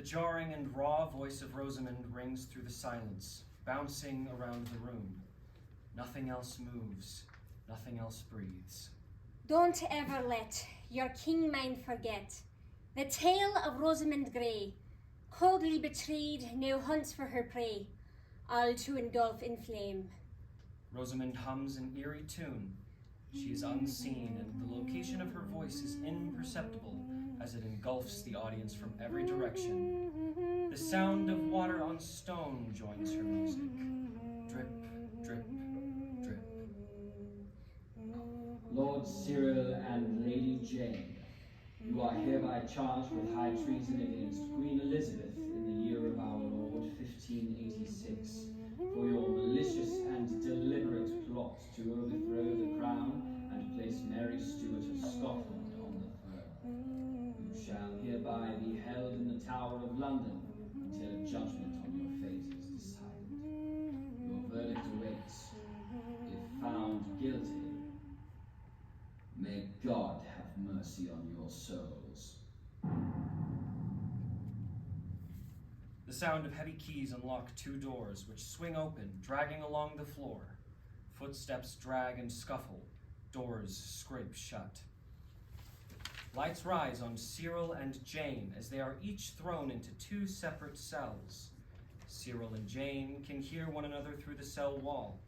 The jarring and raw voice of Rosamund rings through the silence, bouncing around the room. Nothing else moves, nothing else breathes. Don't ever let your king mind forget the tale of Rosamund Grey, coldly betrayed, now hunts for her prey, all to engulf in flame. Rosamund hums an eerie tune. She is unseen, and the location of her voice is imperceptible as it engulfs the audience from every direction. The sound of water on stone joins her music. Drip, drip, drip. Lord Cyril and Lady Jane, you are hereby charged with high treason against Queen Elizabeth in the year of our Lord 1586 for your malicious and deliberate plot to overthrow the crown and place Mary Stuart of Scotland on the throne. You shall hereby be held in the Tower of London until a judgment on your fate is decided. Your verdict awaits. If found guilty, may God have mercy on your souls. The sound of heavy keys unlock two doors, which swing open, dragging along the floor. Footsteps drag and scuffle. Doors scrape shut. Lights rise on Cyril and Jane as they are each thrown into two separate cells. Cyril and Jane can hear one another through the cell wall.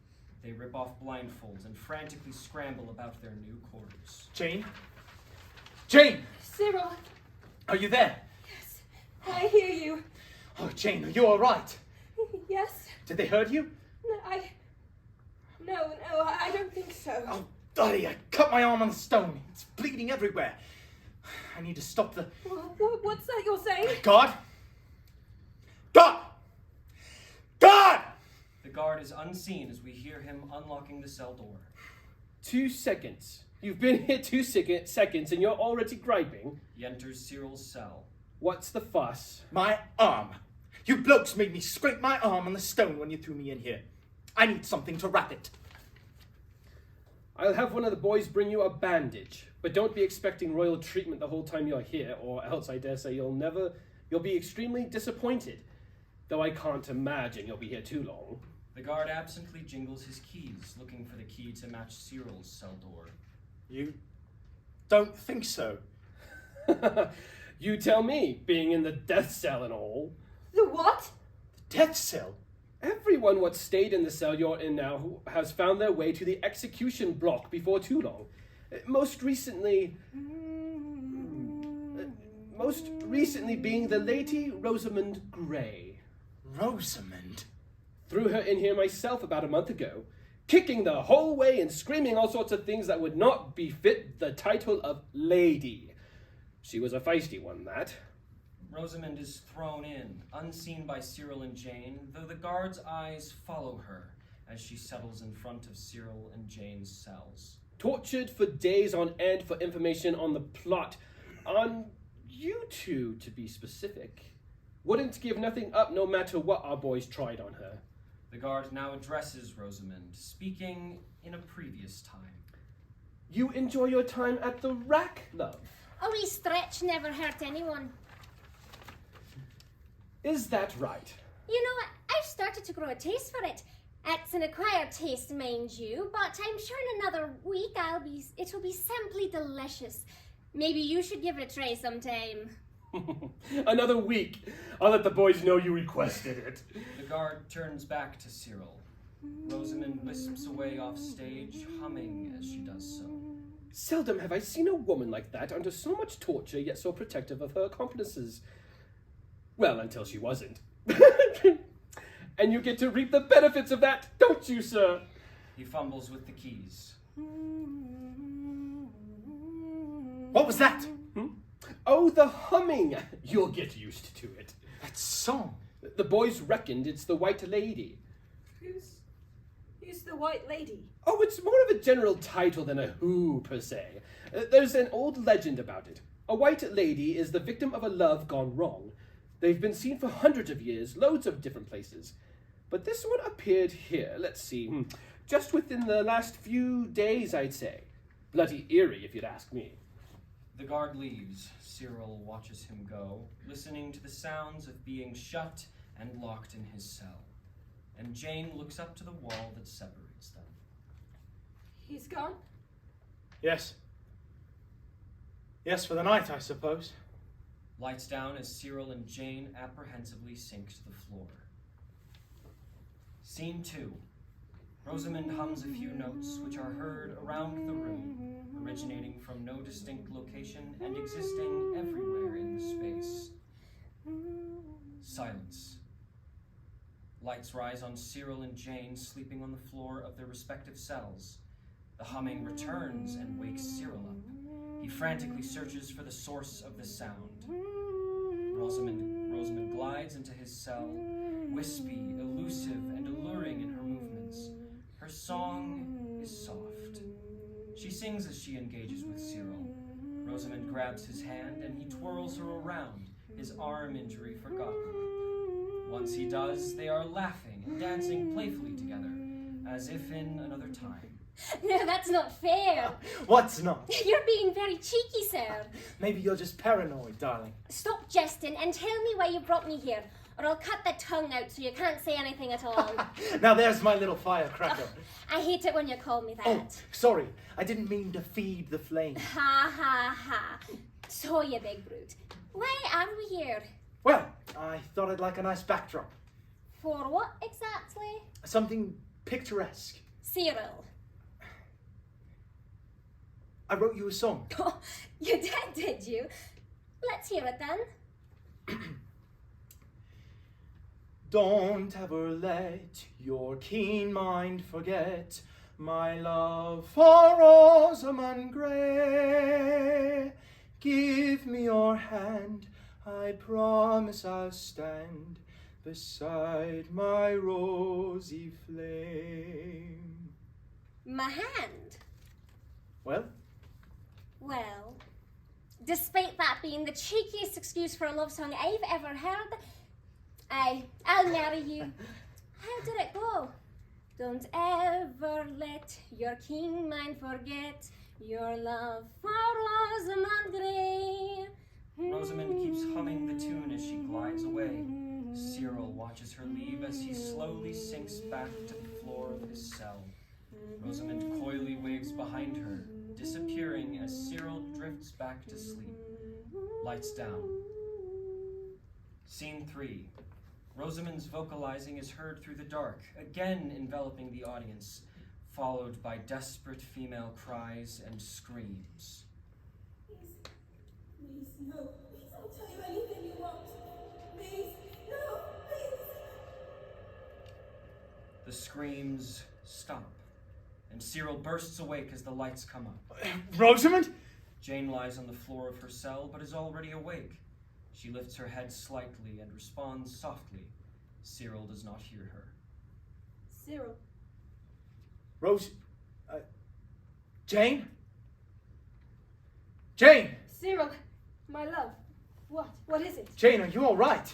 They rip off blindfolds and frantically scramble about their new quarters. Jane? Jane! Cyril! Are you there? Yes, I hear you. Oh, Jane, are you all right? Yes. Did they hurt you? No, I don't think so. Oh, Daddy, I cut my arm on the stone. It's bleeding everywhere. I need to stop the... What's that you're saying? God! God! God! The guard is unseen as we hear him unlocking the cell door. 2 seconds. You've been here 2 seconds and you're already griping. He enters Cyril's cell. What's the fuss? My arm. You blokes made me scrape my arm on the stone when you threw me in here. I need something to wrap it. I'll have one of the boys bring you a bandage, but don't be expecting royal treatment the whole time you're here, or else I dare say you'll be extremely disappointed. Though I can't imagine you'll be here too long. The guard absently jingles his keys, looking for the key to match Cyril's cell door. You don't think so? You tell me, being in the death cell and all. The what? The death cell? Everyone what stayed in the cell you're in now who has found their way to the execution block before too long. Most recently being the Lady Rosamund Gray. Rosamund? Threw her in here myself about a month ago, kicking the whole way and screaming all sorts of things that would not befit the title of lady. She was a feisty one, that. Rosamund is thrown in, unseen by Cyril and Jane, though the guard's eyes follow her as she settles in front of Cyril and Jane's cells. Tortured for days on end for information on the plot. On you two, to be specific. Wouldn't give nothing up no matter what our boys tried on her. The guard now addresses Rosamund, speaking in a previous time. You enjoy your time at the rack, love? A wee stretch never hurt anyone. Is that right? You know, I've started to grow a taste for it. It's an acquired taste, mind you, but I'm sure in another week it'll be simply delicious. Maybe you should give it a try sometime. Another week. I'll let the boys know you requested it. The guard turns back to Cyril. Rosamund wisps away off stage, humming as she does so. Seldom have I seen a woman like that under so much torture, yet so protective of her accomplices. Well, until she wasn't. And you get to reap the benefits of that, don't you, sir? He fumbles with the keys. What was that? Oh, the humming. You'll get used to it. That song. The boys reckoned it's the White Lady. Who's the White Lady? Oh, it's more of a general title than a who, per se. There's an old legend about it. A white lady is the victim of a love gone wrong. They've been seen for hundreds of years, loads of different places. But this one appeared here, let's see, just within the last few days, I'd say. Bloody eerie, if you'd ask me. The guard leaves. Cyril watches him go, listening to the sounds of being shut and locked in his cell. And Jane looks up to the wall that separates them. He's gone? Yes. Yes, for the night, I suppose. Lights down as Cyril and Jane apprehensively sink to the floor. Scene 2. Rosamund hums a few notes which are heard around the room, originating from no distinct location and existing everywhere in the space. Silence. Lights rise on Cyril and Jane sleeping on the floor of their respective cells. The humming returns and wakes Cyril up. He frantically searches for the source of the sound. Rosamund glides into his cell, wispy, elusive, and alluring in her movements. Her song is soft. She sings as she engages with Cyril. Rosamund grabs his hand and he twirls her around, his arm injury forgotten. Once he does, they are laughing and dancing playfully together, as if in another time. No, that's not fair. What's not? You're being very cheeky, sir. Maybe you're just paranoid, darling. Stop jesting and tell me why you brought me here, or I'll cut the tongue out so you can't say anything at all. Now there's my little firecracker. I hate it when you call me that. Oh, sorry. I didn't mean to feed the flame. Ha ha ha. So, you big brute. Why are we here? Well, I thought I'd like a nice backdrop. For what exactly? Something picturesque. Cyril. I wrote you a song. Oh, you did you? Let's hear it then. Don't ever let your keen mind forget my love for Rosamund Gray. Give me your hand, I promise I'll stand beside my rosy flame. My hand? Well? Well, despite that being the cheekiest excuse for a love song I've ever heard, I'll marry you. How did it go? Don't ever let your keen mind forget your love for Rosamund Gray. Rosamund keeps humming the tune as she glides away. Cyril watches her leave as he slowly sinks back to the floor of his cell. Rosamund coyly waves behind her, disappearing as Cyril drifts back to sleep. Lights down. Scene 3. Rosamund's vocalizing is heard through the dark, again enveloping the audience, followed by desperate female cries and screams. Please, no. Please, I'll tell you anything you want. Please, no, please. The screams stop, and Cyril bursts awake as the lights come up. Rosamund? Jane lies on the floor of her cell, but is already awake. She lifts her head slightly and responds softly. Cyril does not hear her. Cyril. Jane? Jane! Cyril, my love. What? What is it? Jane, are you all right?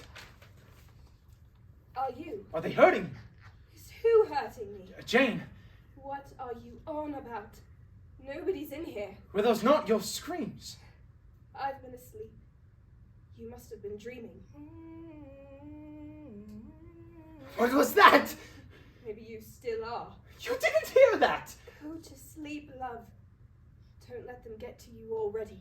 Are you? Are they hurting you? Is who hurting me? Jane, What are you on about? Nobody's in here. were those not your screams? I've been asleep. You must have been dreaming. What was that? Maybe you still are. You didn't hear that! Go to sleep, love. Don't let them get to you already.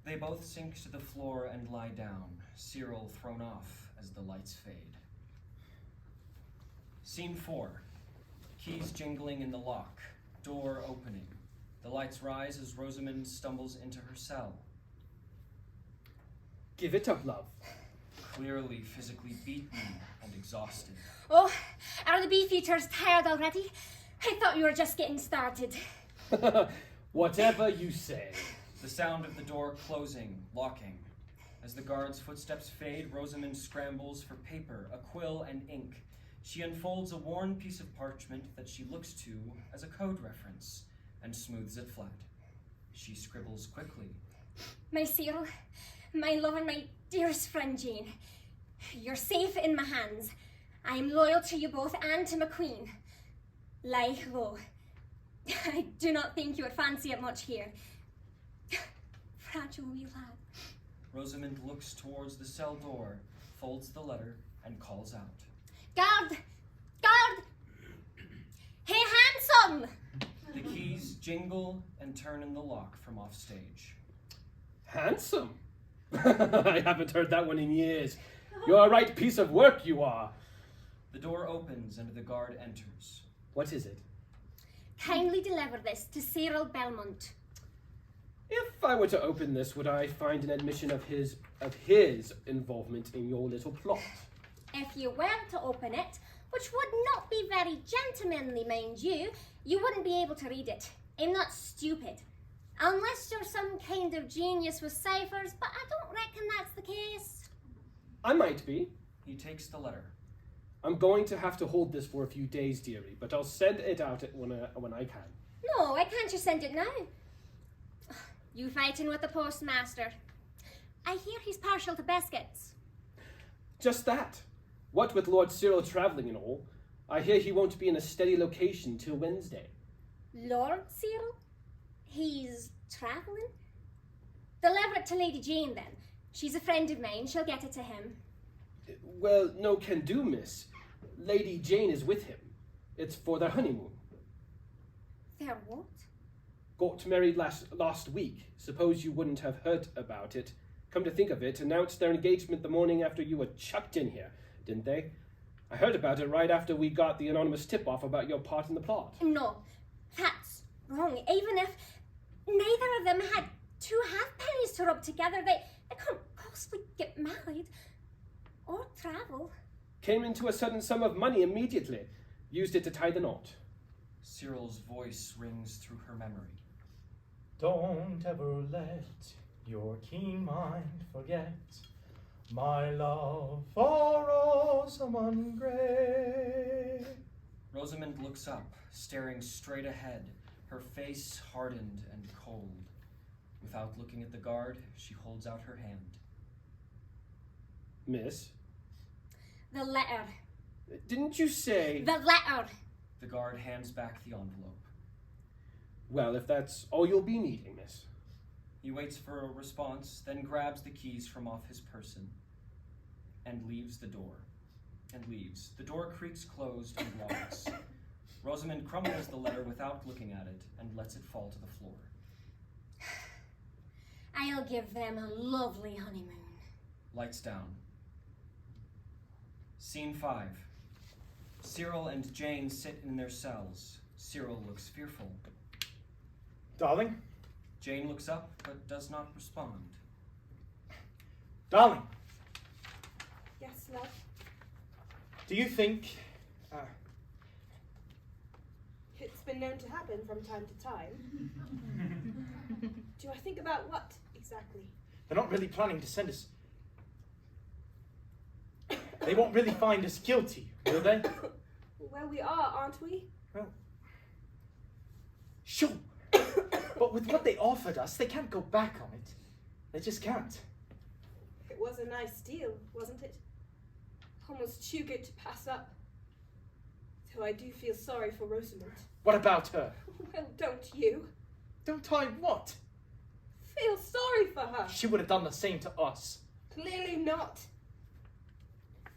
They both sink to the floor and lie down, Cyril thrown off as the lights fade. Scene 4. Keys jingling in the lock, door opening. The lights rise as Rosamund stumbles into her cell. Give it up, love. Clearly physically beaten and exhausted. Oh, are the beefeaters tired already? I thought you were just getting started. Whatever you say. The sound of the door closing, locking. As the guard's footsteps fade, Rosamund scrambles for paper, a quill, and ink. She unfolds a worn piece of parchment that she looks to as a code reference and smooths it flat. She scribbles quickly. My Cyril, my love and my dearest friend Jane, you're safe in my hands. I am loyal to you both and to McQueen. Lie low. I do not think you would fancy it much here. Aren't you a wee lad? Rosamund looks towards the cell door, folds the letter, and calls out. Guard! Guard! Hey, handsome! The keys jingle and turn in the lock from offstage. Handsome? I haven't heard that one in years. You're a right piece of work, you are. The door opens and the guard enters. What is it? Kindly deliver this to Cyril Belmont. If I were to open this, would I find an admission of his involvement in your little plot? If you were to open it, which would not be very gentlemanly, mind you, you wouldn't be able to read it. I'm not stupid. Unless you're some kind of genius with ciphers, but I don't reckon that's the case. I might be. He takes the letter. I'm going to have to hold this for a few days, dearie, but I'll send it out when I can. No, why can't you send it now? You fighting with the postmaster. I hear he's partial to biscuits. Just that. What with Lord Cyril travelling and all, I hear he won't be in a steady location till Wednesday. Lord Cyril? He's travelling? Deliver it to Lady Jane, then. She's a friend of mine. She'll get it to him. Well, no can do, miss. Lady Jane is with him. It's for their honeymoon. Their what? Got married last week. Suppose you wouldn't have heard about it. Come to think of it, announced their engagement the morning after you were chucked in here, didn't they? I heard about it right after we got the anonymous tip-off about your part in the plot. No, that's wrong. Even if neither of them had 2 halfpennies to rub together, they couldn't possibly get married or travel. Came into a sudden sum of money immediately. Used it to tie the knot. Cyril's voice rings through her memory. Don't ever let your keen mind forget my love for Rosamund Gray. Rosamund looks up, staring straight ahead, her face hardened and cold. Without looking at the guard, she holds out her hand. Miss? The letter. Didn't you say... The letter. The guard hands back the envelope. Well, if that's all you'll be needing, miss. He waits for a response, then grabs the keys from off his person and leaves the door. The door creaks closed and locks. Rosamund crumbles the letter without looking at it and lets it fall to the floor. I'll give them a lovely honeymoon. Lights down. Scene 5. Cyril and Jane sit in their cells. Cyril looks fearful. Darling? Jane looks up, but does not respond. Darling, Yes, love. do you think... It's been known to happen from time to time. Do I think about what, exactly? they're not really planning to send us... They won't really find us guilty, will they? Well, we are, aren't we? Well, sure. But with what they offered us, they can't go back on it. They just can't. It was a nice deal, wasn't it? Almost too good to pass up. Though I do feel sorry for Rosamund. What about her? Well, don't you? Don't I what? Feel sorry for her. She would have done the same to us. Clearly not.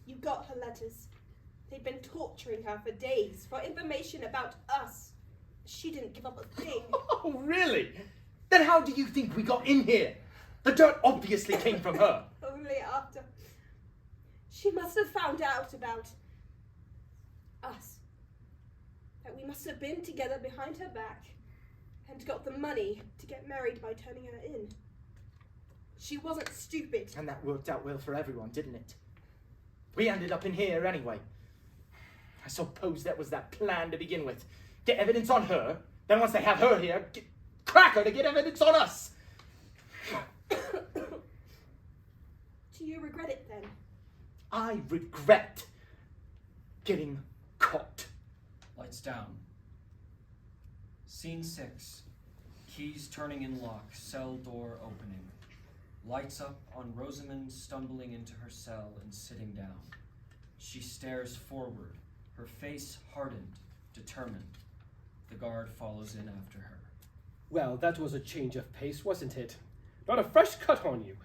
You got her letters. They'd been torturing her for days for information about us. She didn't give up a thing. Oh, really? Then how do you think we got in here? The dirt obviously came from her. Only after. She must have found out about us. That we must have been together behind her back and got the money to get married by turning her in. She wasn't stupid. And that worked out well for everyone, didn't it? We ended up in here anyway. I suppose that was that plan to begin with. Get evidence on her, then once they have her here, crack her to get evidence on us. Do you regret it then? I regret getting caught. Lights down. Scene 6. Keys turning in lock, cell door opening. Lights up on Rosamund stumbling into her cell and sitting down. She stares forward, her face hardened, determined. The guard follows in after her. Well, that was a change of pace, wasn't it? Got a fresh cut on you.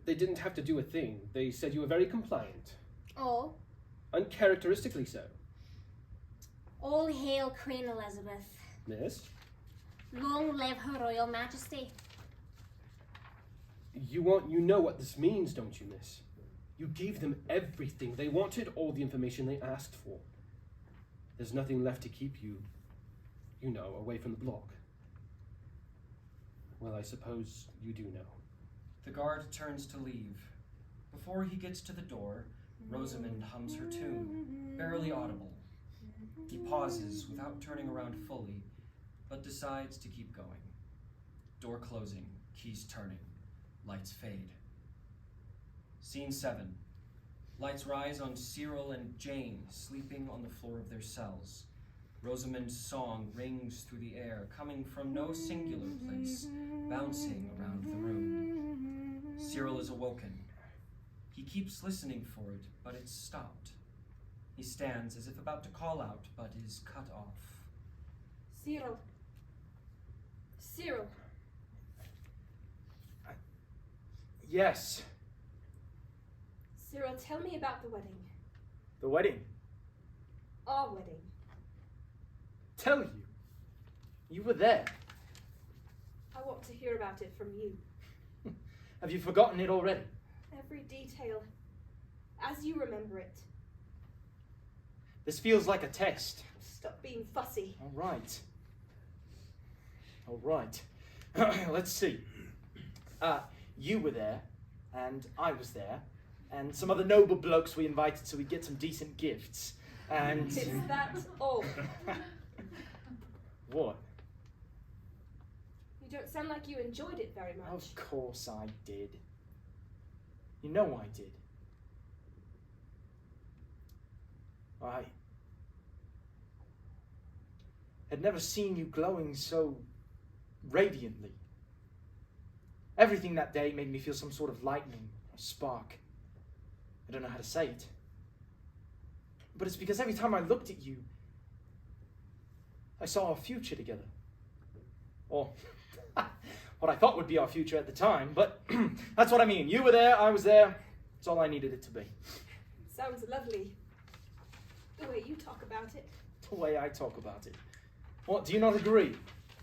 They didn't have to do a thing. They said you were very compliant. Oh, Uncharacteristically so. all hail Queen Elizabeth. Miss? Long live Her Royal Majesty. You know what this means, don't you, miss? You gave them everything they wanted, all the information they asked for. There's nothing left to keep you, away from the block. Well, I suppose you do know. The guard turns to leave. Before he gets to the door, Rosamund hums her tune, barely audible. He pauses without turning around fully, but decides to keep going. Door closing, keys turning, lights fade. Scene 7. Lights rise on Cyril and Jane sleeping on the floor of their cells. Rosamund's song rings through the air, coming from no singular place, bouncing around the room. Cyril is awoken. He keeps listening for it, but it's stopped. He stands as if about to call out, but is cut off. Cyril. Cyril. Yes. Cyril, tell me about the wedding. The wedding. Our wedding. Tell you. You were there. I want to hear about it from you. Have you forgotten it already? Every detail. As you remember it. This feels like a test. Stop being fussy. All right. All right. Let's see. You were there, and I was there, and some other noble blokes we invited so we'd get some decent gifts. And... Is that all? What? You don't sound like you enjoyed it very much. Of course I did. You know I did. I had never seen you glowing so radiantly. Everything that day made me feel some sort of lightning, or spark. I don't know how to say it. But it's because every time I looked at you, I saw our future together. Or what I thought would be our future at the time, but that's what I mean. You were there, I was there. It's all I needed it to be. Sounds lovely. The way you talk about it. The way I talk about it. What, do you not agree?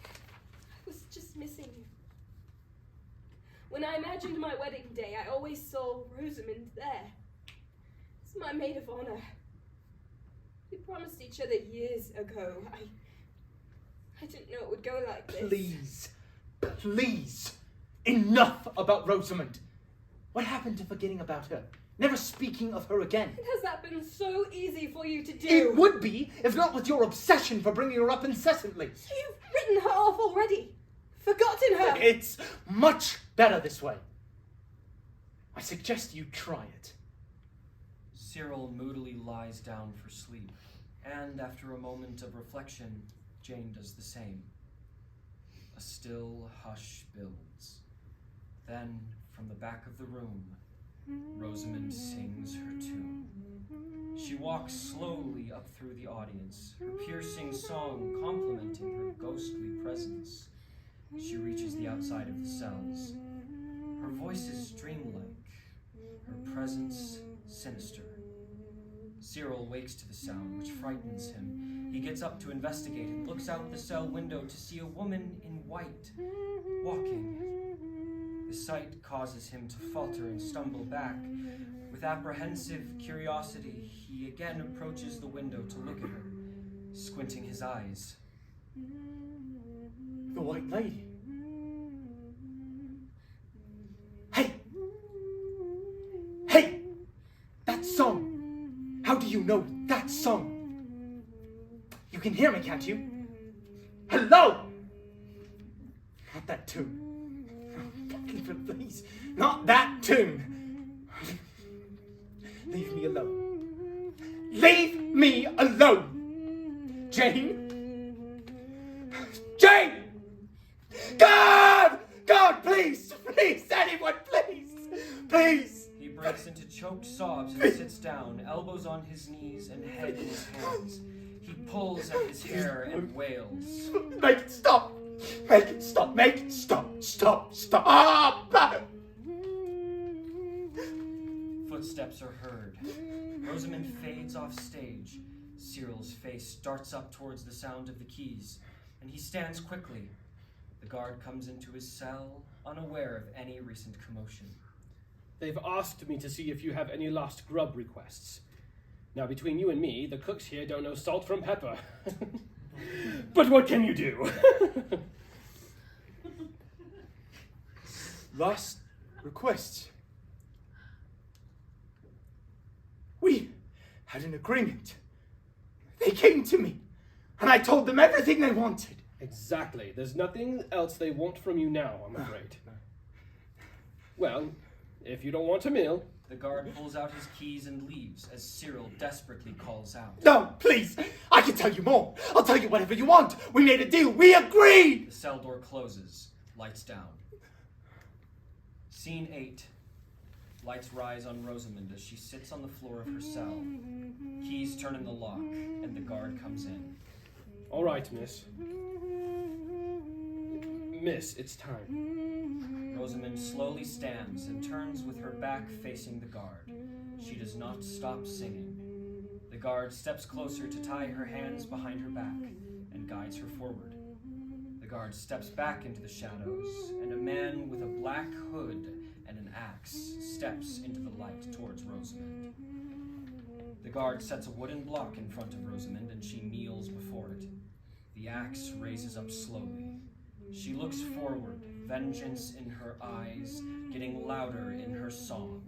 I was just missing you. When I imagined my wedding day, I always saw Rosamund there. It's my maid of honor. We promised each other years ago. I didn't know it would go like this. Please. Please. Enough about Rosamund. What happened to forgetting about her? Never speaking of her again. Has that been so easy for you to do? It would be, if not with your obsession for bringing her up incessantly. So you've written her off already? Forgotten her? It's much better this way. I suggest you try it. Cyril moodily lies down for sleep, and after a moment of reflection, Jane does the same. A still hush builds. Then, from the back of the room, Rosamund sings her tune. She walks slowly up through the audience, her piercing song complementing her ghostly presence. She reaches the outside of the cells. Her voice is dreamlike, her presence sinister. Cyril wakes to the sound, which frightens him. He gets up to investigate and looks out the cell window to see a woman in white walking. The sight causes him to falter and stumble back. With apprehensive curiosity, he again approaches the window to look at her, squinting his eyes. The White Lady. Hey! Hey! That song! How do you know that song? You can hear me, can't you? Hello! Not that tune. Please, not that tune. Leave me alone. Leave me alone! Jane? Jane! God! God, please! Please, anyone, please! Please! He breaks into choked sobs and sits down, elbows on his knees and head in his hands. He pulls at his hair and wails. Make it stop! Make it stop! Make it stop! Stop! Stop! Footsteps are heard. Rosamund fades off stage. Cyril's face darts up towards the sound of the keys, and he stands quickly. The guard comes into his cell, unaware of any recent commotion. They've asked me to see if you have any lost grub requests. Now, between you and me, the cooks here don't know salt from pepper. But what can you do? Lost requests. We had an agreement. They came to me, and I told them everything they wanted. Exactly. There's nothing else they want from you now, I'm afraid. Well, if you don't want a meal... The guard pulls out his keys and leaves as Cyril desperately calls out. No, please! I can tell you more. I'll tell you whatever you want. We made a deal. We agreed! The cell door closes. Lights down. Scene 8. Lights rise on Rosamund as she sits on the floor of her cell. Keys turn in the lock, and the guard comes in. All right, miss. Miss, it's time. Rosamund slowly stands and turns with her back facing the guard. She does not stop singing. The guard steps closer to tie her hands behind her back and guides her forward. The guard steps back into the shadows, and a man with a black hood and an axe steps into the light towards Rosamund. The guard sets a wooden block in front of Rosamund, and she kneels before it. The axe raises up slowly. She looks forward, vengeance in her eyes, getting louder in her song.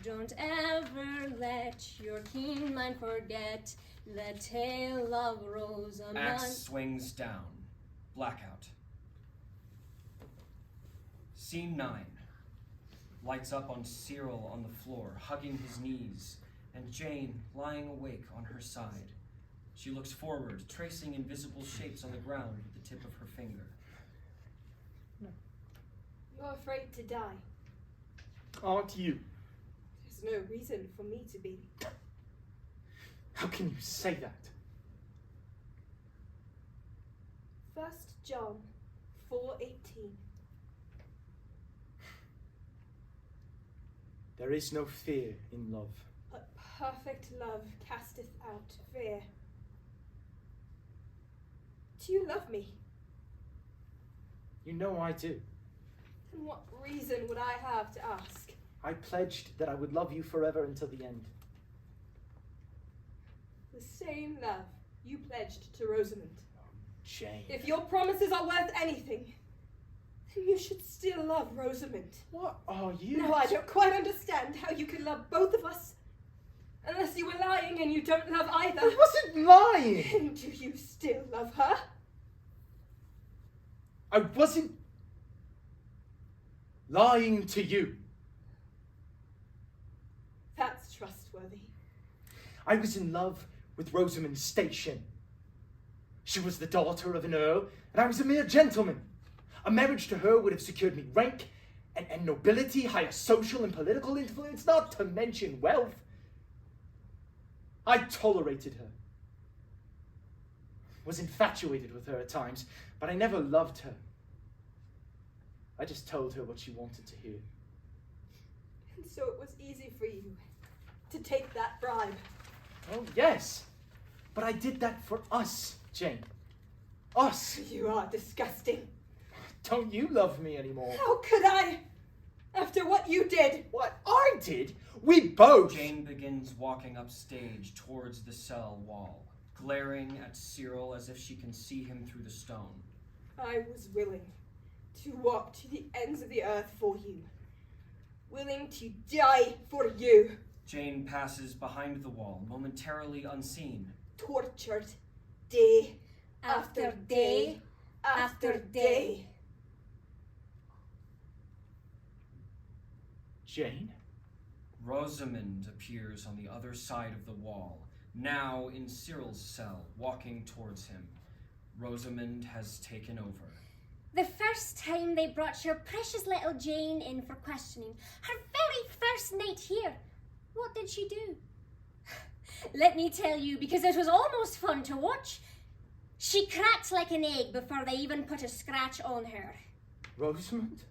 Don't ever let your keen mind forget the tale of Rosamund. Axe swings down. Blackout. Scene 9. Lights up on Cyril on the floor, hugging his knees, and Jane lying awake on her side. She looks forward, tracing invisible shapes on the ground with the tip of her finger. You're afraid to die. Aren't you? There's no reason for me to be. How can you say that? 1 John 4:18. There is no fear in love. But perfect love casteth out fear. Do you love me? You know I do. And what reason would I have to ask? I pledged that I would love you forever until the end. The same love you pledged to Rosamund. Jane. If your promises are worth anything, then you should still love Rosamund. What are you? No, I don't quite understand how you could love both of us. Unless you were lying and you don't love either. I wasn't lying! And do you still love her? I wasn't lying to you. That's trustworthy. I was in love with Rosamund Station. She was the daughter of an earl, and I was a mere gentleman. A marriage to her would have secured me rank and nobility, higher social and political influence, not to mention wealth. I tolerated her. Was infatuated with her at times, but I never loved her. I just told her what she wanted to hear. And so it was easy for you to take that bribe. Oh, yes. But I did that for us, Jane. Us. You are disgusting. Don't you love me anymore? How could I? After what you did. What I did? We both. Jane begins walking upstage towards the cell wall, glaring at Cyril as if she can see him through the stone. I was willing to walk to the ends of the earth for you. Willing to die for you. Jane passes behind the wall, momentarily unseen. Tortured day After after day after day. Jane? Rosamund appears on the other side of the wall, now in Cyril's cell, walking towards him. Rosamund has taken over. The first time they brought your precious little Jane in for questioning, her very first night here, what did she do? Let me tell you, because it was almost fun to watch. She cracked like an egg before they even put a scratch on her. Rosamund?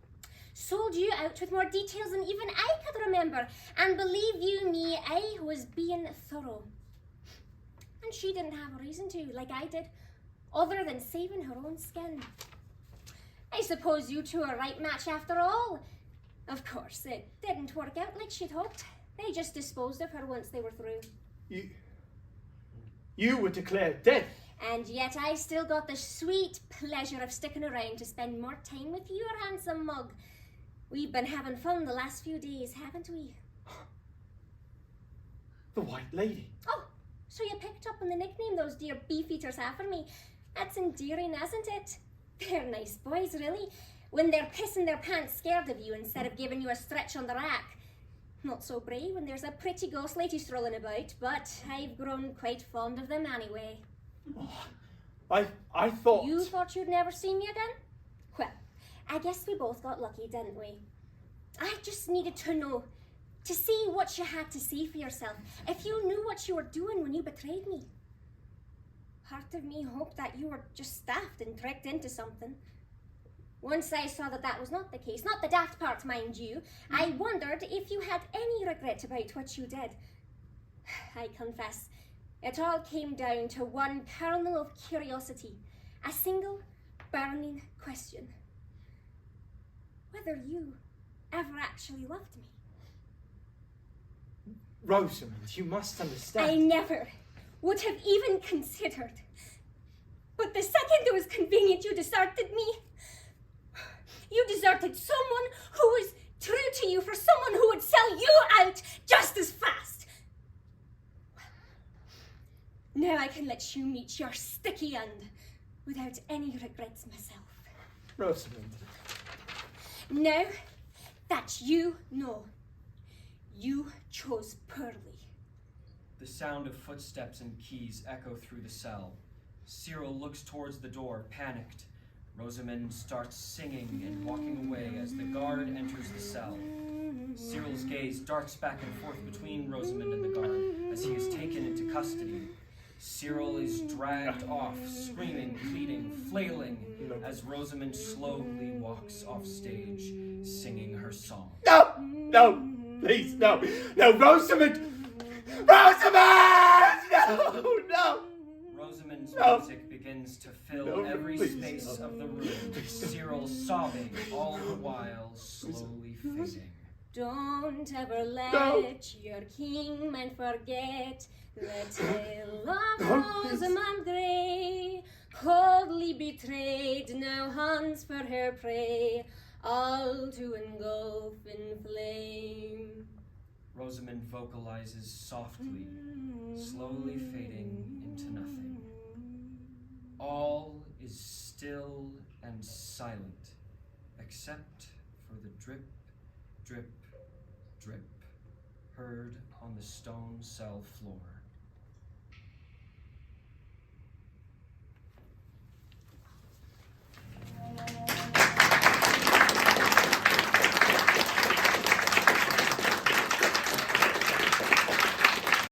Sold you out with more details than even I could remember, and believe you me, I was being thorough. And she didn't have a reason to, like I did, other than saving her own skin. I suppose you two are a right match after all. Of course, it didn't work out like she'd hoped. They just disposed of her once they were through. You were declared dead. And yet I still got the sweet pleasure of sticking around to spend more time with your handsome mug. We've been having fun the last few days, haven't we? The White Lady. Oh, so you picked up on the nickname those dear beefeaters have for me. That's endearing, isn't it? They're nice boys, really, when they're pissing their pants scared of you instead of giving you a stretch on the rack. Not so brave when there's a pretty ghost lady strolling about, but I've grown quite fond of them anyway. Oh, I thought... You thought you'd never see me again? Well, I guess we both got lucky, didn't we? I just needed to know, to see what you had to say for yourself, if you knew what you were doing when you betrayed me. Part of me hoped that you were just staffed and tricked into something. Once I saw that that was not the case, not the daft part, mind you, I wondered if you had any regret about what you did. I confess, it all came down to one kernel of curiosity, a single burning question. Whether you ever actually loved me. Rosamund, you must understand. I never would have even considered. But the second it was convenient, you deserted me. You deserted someone who was true to you for someone who would sell you out just as fast. Now I can let you meet your sticky end without any regrets myself. Rosamund. Now that you know, you chose poorly. The sound of footsteps and keys echo through the cell. Cyril looks towards the door, panicked. Rosamund starts singing and walking away as the guard enters the cell. Cyril's gaze darts back and forth between Rosamund and the guard as he is taken into custody. Cyril is dragged off, screaming, pleading, flailing, as Rosamund slowly walks off stage, singing her song. No! No! Please, no! No, Rosamund! Rosamund! No! No! Rosamund's No. music begins to fill No, every please. space of the room, Cyril sobbing all the while, slowly fading. Don't ever let your king man forget the tale of Rosamund Gray, coldly betrayed, now hunts for her prey, all to engulf in flame. Rosamund vocalizes softly, slowly fading into nothing. All is still and silent, except for the drip, drip, drip, heard on the stone cell floor.